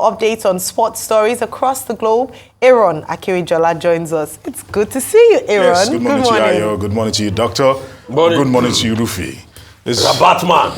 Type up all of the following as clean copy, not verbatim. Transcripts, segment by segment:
updates on sports stories across the globe, Aaron Akirijola joins us. It's good to see you, Aaron. Yes, good morning to you, Ayo. Good morning to you, Doctor. Good morning to you, Rufi. It's a Batman.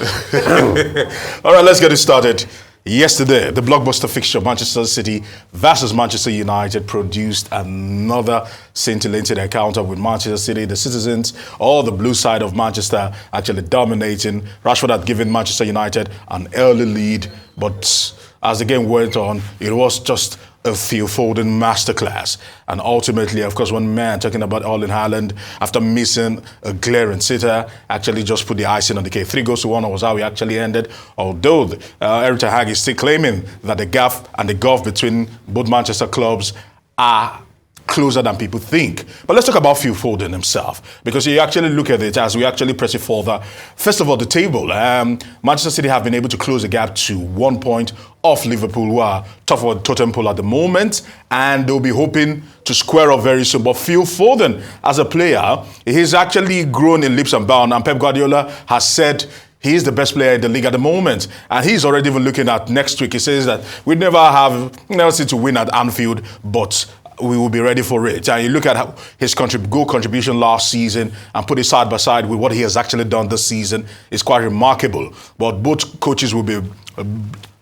All right, let's get it started. Yesterday, the blockbuster fixture Manchester City versus Manchester United produced another scintillating encounter with Manchester City. The citizens, or the blue side of Manchester, actually dominating. Rashford had given Manchester United an early lead, but as the game went on, it was just a Foden masterclass. And ultimately, of course, one man, talking about Erling Haaland, after missing a glaring sitter, actually just put the icing on the cake. 3-1 was how he actually ended. Although Erik ten Hag is still claiming that the gap and the gulf between both Manchester clubs are closer than people think. But let's talk about Phil Foden himself, because you actually look at it as we actually press it further. First of all, the table. Manchester City have been able to close the gap to 1 point off Liverpool, who are top of the totem pole at the moment, and they'll be hoping to square up very soon. But Phil Foden, as a player, he's actually grown in leaps and bounds, and Pep Guardiola has said he's the best player in the league at the moment. And he's already even looking at next week. He says that we never see to win at Anfield, but we will be ready for it. And you look at how his goal contribution last season and put it side by side with what he has actually done this season, it's quite remarkable. But both coaches will be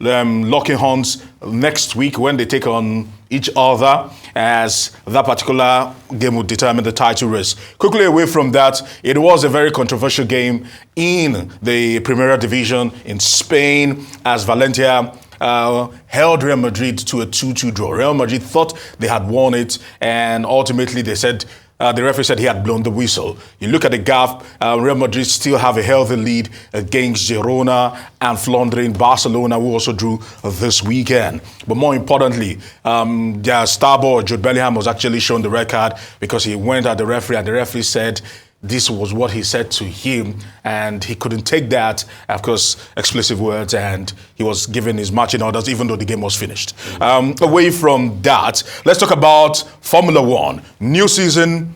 locking horns next week when they take on each other, as that particular game will determine the title race. Quickly away from that, it was a very controversial game in the Primera Division in Spain, as Valencia held Real Madrid to a 2-2 draw. Real Madrid thought they had won it, and ultimately they said, the referee said he had blown the whistle. You look at the gap, Real Madrid still have a healthy lead against Girona and floundering Barcelona, who also drew this weekend. But more importantly, their star boy, Jude Bellingham, was actually shown the red card because he went at the referee, and the referee said this was what he said to him, and he couldn't take that, of course, explicit words, and he was given his marching orders, even though the game was finished. Away from that, let's talk about Formula One. New season,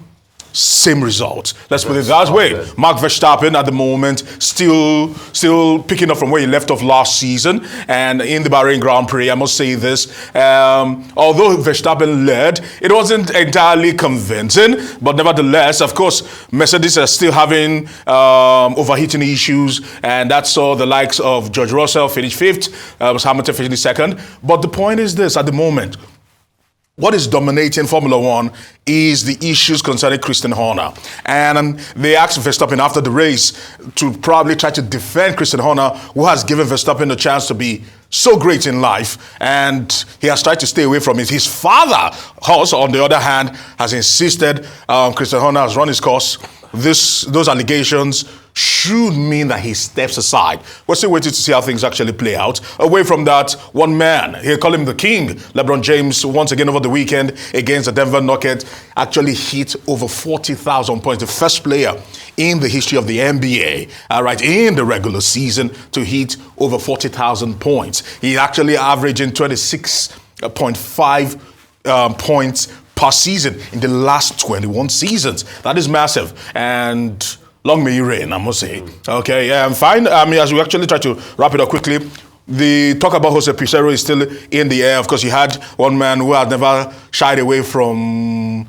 same result. Let's put it that way. Max Verstappen at the moment still picking up from where he left off last season, and in the Bahrain Grand Prix, I must say this, although Verstappen led, it wasn't entirely convincing, but nevertheless, of course, Mercedes are still having overheating issues, and that saw the likes of George Russell finish 5th, Hamilton finishing 2nd. But the point is this, at the moment, what is dominating Formula One is the issues concerning Christian Horner. And they asked Verstappen after the race to probably try to defend Christian Horner, who has given Verstappen a chance to be so great in life, and he has tried to stay away from it. His father, Horst, on the other hand, has insisted Christian Horner has run his course. Those allegations should mean that he steps aside. We're still waiting to see how things actually play out. Away from that, one man, he call him the king, LeBron James, once again over the weekend against the Denver Nuggets, actually hit over 40,000 points. The first player in the history of the NBA, in the regular season, to hit over 40,000 points. He's actually averaging 26.5 points per season in the last 21 seasons. That is massive. And long may you reign, I must say. Okay, fine. As we actually try to wrap it up quickly, the talk about Jose Pizarro is still in the air. Of course, you had one man who had never shied away from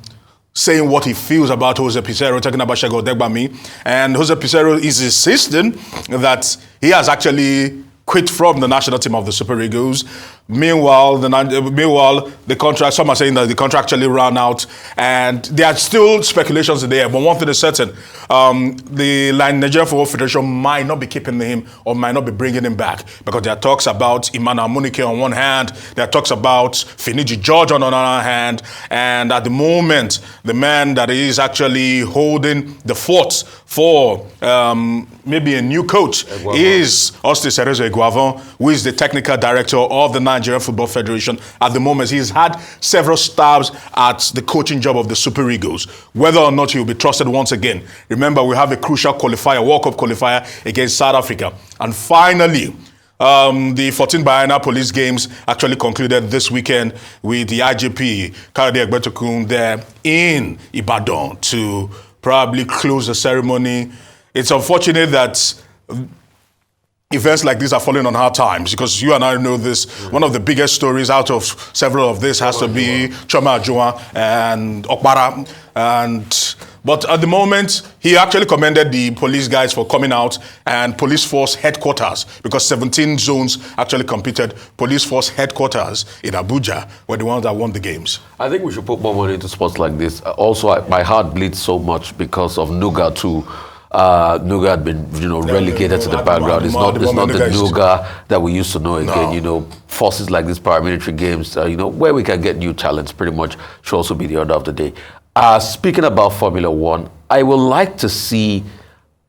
saying what he feels about Jose Pizarro, talking about Shego Degbami. And Jose Pizarro is insisting that he has actually quit from the national team of the Super Eagles. Meanwhile, the contract, some are saying that the contract actually ran out, and there are still speculations in there. But one thing is certain, the Nigerian Football Federation might not be keeping him or might not be bringing him back, because there are talks about Emmanuel Munike on one hand, there are talks about Finidi George on another hand, and at the moment, the man that is actually holding the fort for maybe a new coach is Austin Cerezo Iguavon, who is the technical director of the Nigerian Football Federation. At the moment, he's had several stabs at the coaching job of the Super Eagles. Whether or not he will be trusted once again. Remember, we have a crucial qualifier, World Cup qualifier against South Africa. And finally, the 14 Biennial Police Games actually concluded this weekend with the IGP, Kayode Egbetokun, there in Ibadan to probably close the ceremony. It's unfortunate that events like this are falling on hard times, because you and I know this. One of the biggest stories out of several of this has to be Choma Ajua and Okpara. But at the moment, he actually commended the police guys for coming out, and police force headquarters, because 17 zones actually competed. Police force headquarters in Abuja were the ones that won the games. I think we should put more money into sports like this. Also, my heart bleeds so much because of Nuga too. Nuga had been, relegated to the background. It's not the Nuga that we used to know again. No. Forces like these paramilitary games, where we can get new talents, pretty much should also be the order of the day. Speaking about Formula One, I would like to see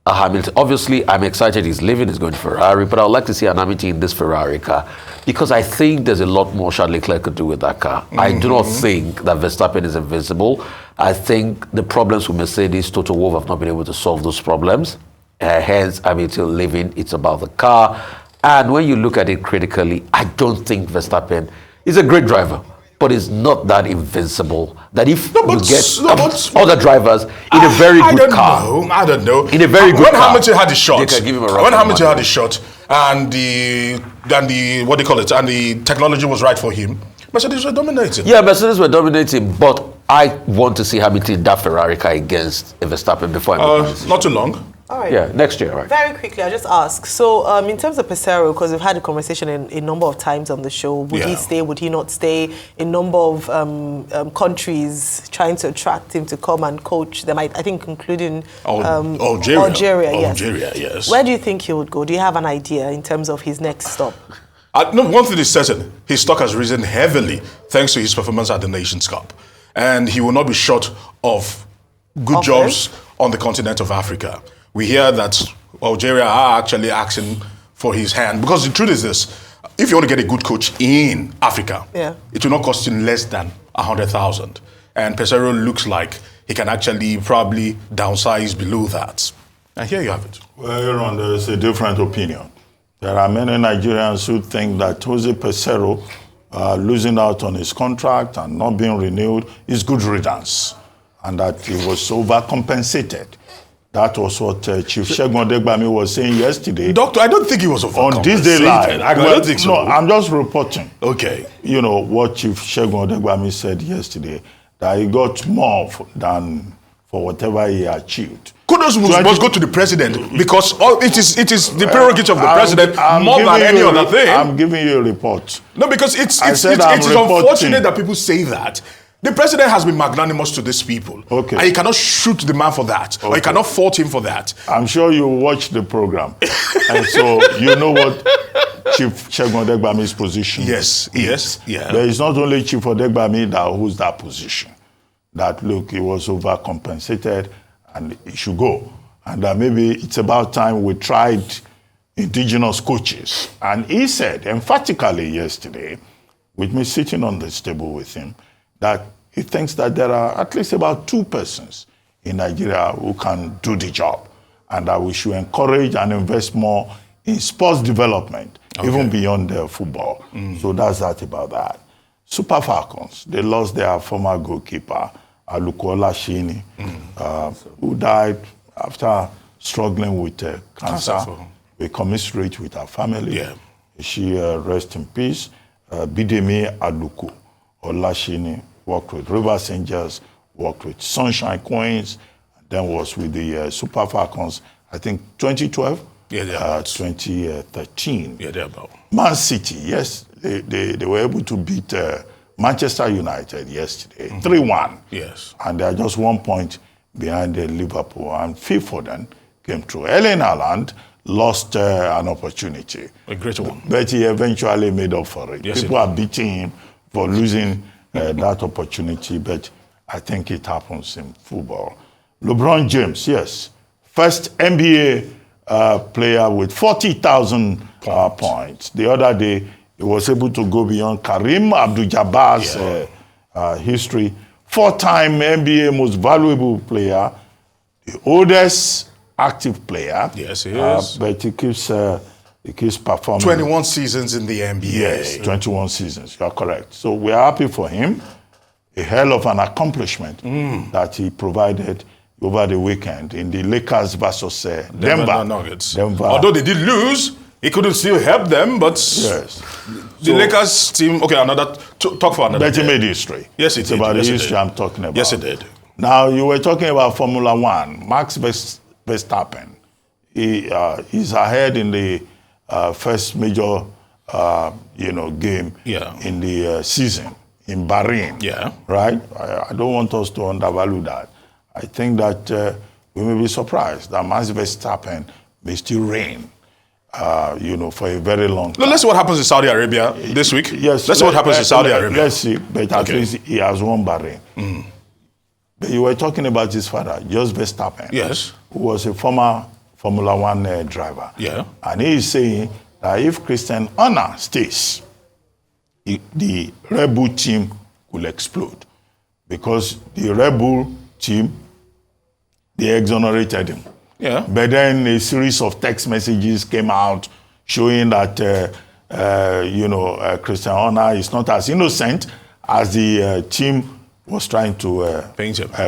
a Hamilton. Obviously, I'm excited he's leaving, he's going to Ferrari, but I would like to see an Hamilton in this Ferrari car, because I think there's a lot more Charles Leclerc could do with that car. I do not think that Verstappen is invincible. I think the problems with Mercedes, Toto Wolff have not been able to solve those problems. Hence, Hamilton leaving, it's about the car. And when you look at it critically, I don't think Verstappen is a great driver, but it's not that invincible that if you get other drivers in a very good car. I don't know. In a very good car. When Hamilton had his shot, they can give him a run when Hamilton had his shot, and the what do you call it, and the technology was right for him, Mercedes were dominating. Yeah, Mercedes were dominating, but I want to see Hamilton in that Ferrari car against Verstappen before I make my decision. Not too long. All right. Yeah, next year, right. Very quickly, I'll just ask. So, in terms of Pesaro, because we've had a conversation a number of times on the show, would he stay, would he not stay? A number of countries trying to attract him to come and coach them, I think including Algeria. Algeria, yes. Where do you think he would go? Do you have an idea in terms of his next stop? No, one thing is certain. His stock has risen heavily thanks to his performance at the Nations Cup. And he will not be short of good jobs on the continent of Africa. We hear that Algeria are actually asking for his hand, because the truth is this: if you want to get a good coach in Africa, it will not cost you less than 100,000. And Pesaro looks like he can actually probably downsize below that. And here you have it. Well, Aaron, there's a different opinion. There are many Nigerians who think that Jose Pesaro losing out on his contract and not being renewed is good riddance, and that he was overcompensated. That was what Chief Segun Odegbami was saying yesterday. Doctor, I don't think he was overcompensated. On this day live. I don't think so. No, I'm just reporting. Okay. What Chief Segun Odegbami said yesterday, that he got more than for whatever he achieved. Kudos must go to the president, because it is the prerogative of the president more than any other thing. I'm giving you a report. No, because it is unfortunate that people say that. The president has been magnanimous to these people. Okay. And you cannot shoot the man for that. Or you cannot fault him for that. I'm sure you watched the program. And so you know what Chief Segun Odegbami's position is. Yes. There is not only Chief Odegbami that holds that position. That, look, he was overcompensated and he should go. And that maybe it's about time we tried indigenous coaches. And he said emphatically yesterday, with me sitting on this table with him, that he thinks that there are at least about 2 persons in Nigeria who can do the job, and that we should encourage and invest more in sports development, even beyond football. So that's that about that. Super Falcons, they lost their former goalkeeper, Aluko Olashini, who died after struggling with cancer. We commiserate with her family. Yeah. She rest in peace. Bidemi Aluko Olashini worked with Rivers Angels, worked with Sunshine Queens, and then was with the Super Falcons, I think 2012? Yeah, they're about. 2013. Yeah, they're about. Man City, yes, they were able to beat Manchester United yesterday, 3-1. Yes. And they are just 1 point behind Liverpool. And Foden came through. Erling Haaland lost an opportunity. A great one. But he eventually made up for it. Yes, people are beating him for losing that opportunity, but I think it happens in football. LeBron James, yes, first NBA player with 40,000 points. The other day, he was able to go beyond Kareem Abdul-Jabbar's history. 4-time NBA most valuable player, the oldest active player. Yes, he is. But he keeps performing. 21 seasons in the NBA. Yes, 21 seasons. You are correct. So we are happy for him. A hell of an accomplishment that he provided over the weekend in the Lakers versus Denver Nuggets. Denver. Although they did lose, He couldn't still help them, but Yes. the Lakers team. Okay, talk for another. Betting made history. Yes, it it's did. about Yes, the it history did. I'm talking about. Yes, it did. Now, you were talking about Formula One. Max Verstappen, he's ahead in the first major, game in the season in Bahrain. Yeah. Right? I don't want us to undervalue that. I think that we may be surprised that Max Verstappen may still reign, for a very long time. No, let's see what happens in Saudi Arabia this week. Yes. Let's see what happens in Saudi Arabia. Let's see, but at least he has won Bahrain. But you were talking about his father, Jos Verstappen. Yes. Who was a former Formula One driver. Yeah. And he is saying that if Christian Horner stays, the Red Bull team will explode. Because the Red Bull team, they exonerated him. Yeah. But then a series of text messages came out showing that, Christian Horner is not as innocent as the team was trying to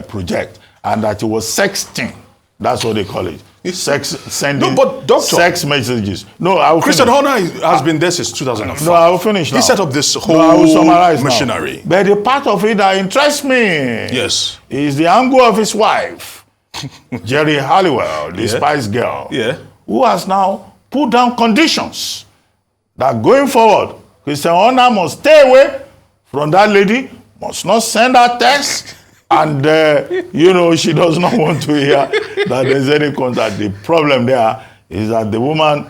project. And that it was sexting. That's what they call it. Sending sex messages. No, I will Christian finish. Horner has been there since 2005. No, I will finish now. He set up this whole I will summarize machinery. Now. But the part of it that interests me is the angle of his wife, Jerry Halliwell, the Spice Girl, who has now put down conditions that going forward, Christian Horner must stay away from that lady, must not send her text, and, she does not want to hear that there's any contact. The problem there is that the woman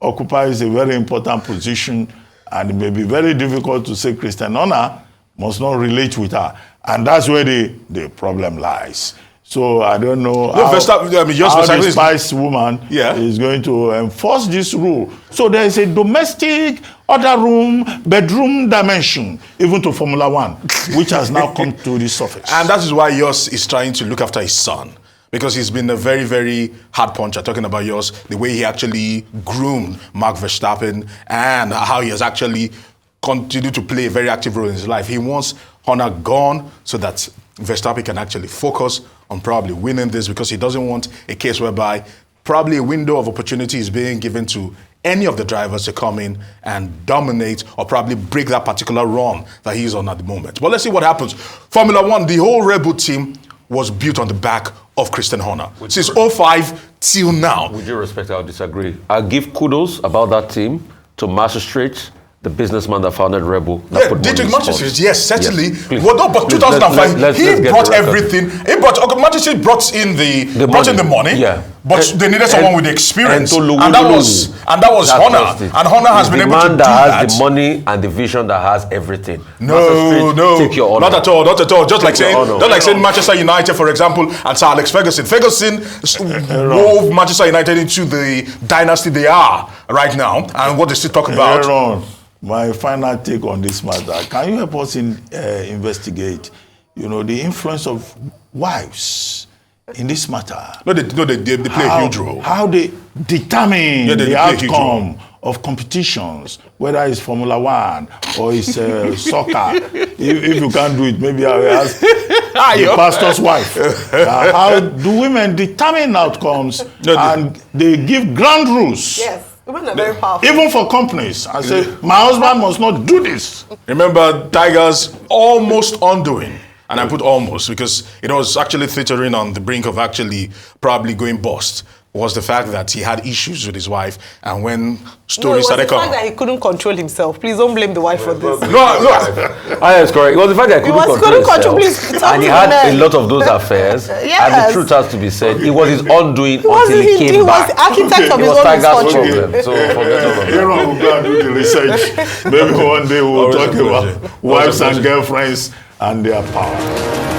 occupies a very important position, and it may be very difficult to say Christian Horner must not relate with her. And that's where the problem lies. So I don't know how the Spice woman is going to enforce this rule. So there is a domestic, other room, bedroom dimension, even to Formula One, which has now come to the surface. And that is why Jos is trying to look after his son. Because he's been a very, very hard puncher, talking about Jos, the way he actually groomed Max Verstappen and how he has actually continued to play a very active role in his life. He wants Horner gone so that Verstappen can actually focus on probably winning this, because he doesn't want a case whereby probably a window of opportunity is being given to any of the drivers to come in and dominate or probably break that particular run that he's on at the moment. But let's see what happens. Formula One, the whole Red Bull team was built on the back of Christian Horner. Since 2005 till now. With due respect, I'll disagree. I'll give kudos about that team to Magistrate, the businessman that founded Red Bull. Dietrich Magistrate, yes, certainly. Yes, please. Well, no, but 2005, he brought everything. Magistrate brought in the money, but they needed someone with the experience, and that was Horner. And Horner has been able to do that. Has the money and the vision that has everything. No, take your honor. Not at all. Just like saying Manchester United, for example, and Sir Alex Ferguson. Ferguson wove Manchester United into the dynasty they are right now, and what they still talk about. My final take on this matter. Can you help us investigate, the influence of wives in this matter? No, they play a huge role. How they determine the outcome of competitions, whether it's Formula One or it's soccer. If you can't do it, maybe I will ask the pastor's wife. How do women determine outcomes and they give ground rules? Yes. Women are very powerful. Even for companies. I say, my husband must not do this. Remember, Tiger's almost undoing. And I put almost because it was actually teetering on the brink of actually probably going bust. Was the fact that he had issues with his wife, and when stories started coming, it was the fact that he couldn't control himself. Please don't blame the wife for this. No, that's correct. It was the fact that he couldn't control himself, and he had a lot of those affairs. Yes. And the truth has to be said, it was his undoing until he came back. He was the architect of his own misfortune. So forget all of that. We'll go and do the research. Maybe one day we'll talk about wives and girlfriends and their power.